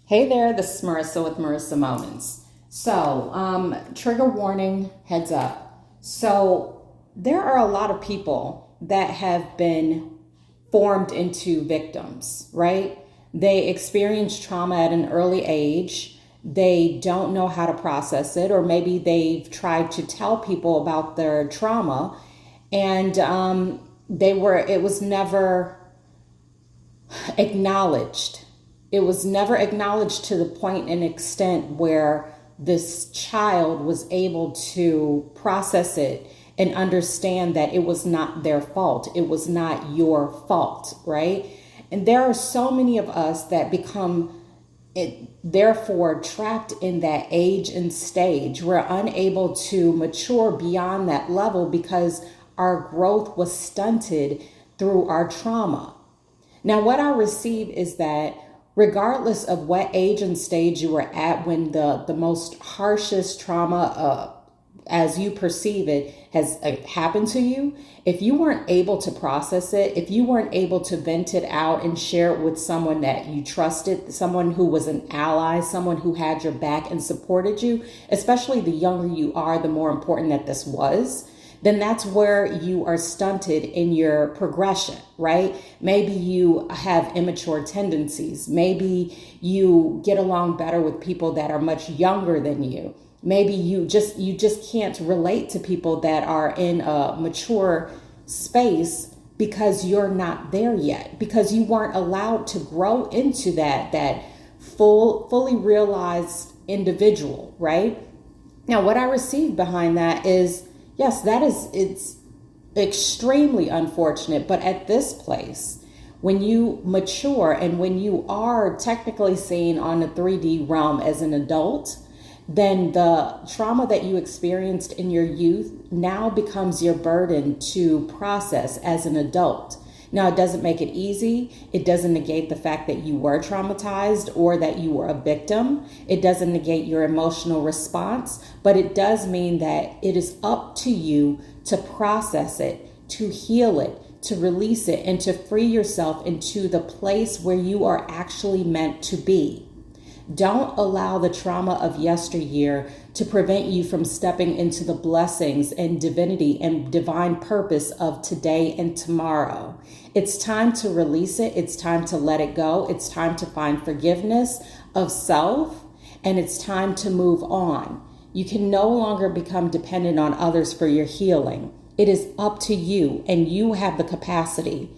Hey there, this is Marissa with Marissa Moments. Trigger warning, heads up. There are a lot of people that have been formed into victims, right? They experience trauma at an early age. They don't know how to process it, or maybe they've tried to tell people about their trauma, and it was never acknowledged. It was never acknowledged to the point and extent where this child was able to process it and understand that it was not their fault. It was not your fault, right? And there are so many of us that become therefore trapped in that age and stage. We're unable to mature beyond that level because our growth was stunted through our trauma. Now, what I receive is that regardless of what age and stage you were at when the most harshest trauma, as you perceive it, has happened to you, if you weren't able to process it, if you weren't able to vent it out and share it with someone that you trusted, someone who was an ally, someone who had your back and supported you, especially the younger you are, the more important that this was, then that's where you are stunted in your progression, right? Maybe you have immature tendencies. Maybe you get along better with people that are much younger than you. Maybe you just can't relate to people that are in a mature space because you're not there yet, because you weren't allowed to grow into that fully realized individual, right? Now, what I received behind that is, yes, it's extremely unfortunate, but at this place, when you mature and when you are technically seen on the 3D realm as an adult, then the trauma that you experienced in your youth now becomes your burden to process as an adult. Now, it doesn't make it easy. It doesn't negate the fact that you were traumatized or that you were a victim. It doesn't negate your emotional response, but it does mean that it is up to you to process it, to heal it, to release it, and to free yourself into the place where you are actually meant to be. Don't allow the trauma of yesteryear to prevent you from stepping into the blessings and divinity and divine purpose of today and tomorrow. It's time to release it. It's time to let it go. It's time to find forgiveness of self, and it's time to move on. You can no longer become dependent on others for your healing. It is up to you, and you have the capacity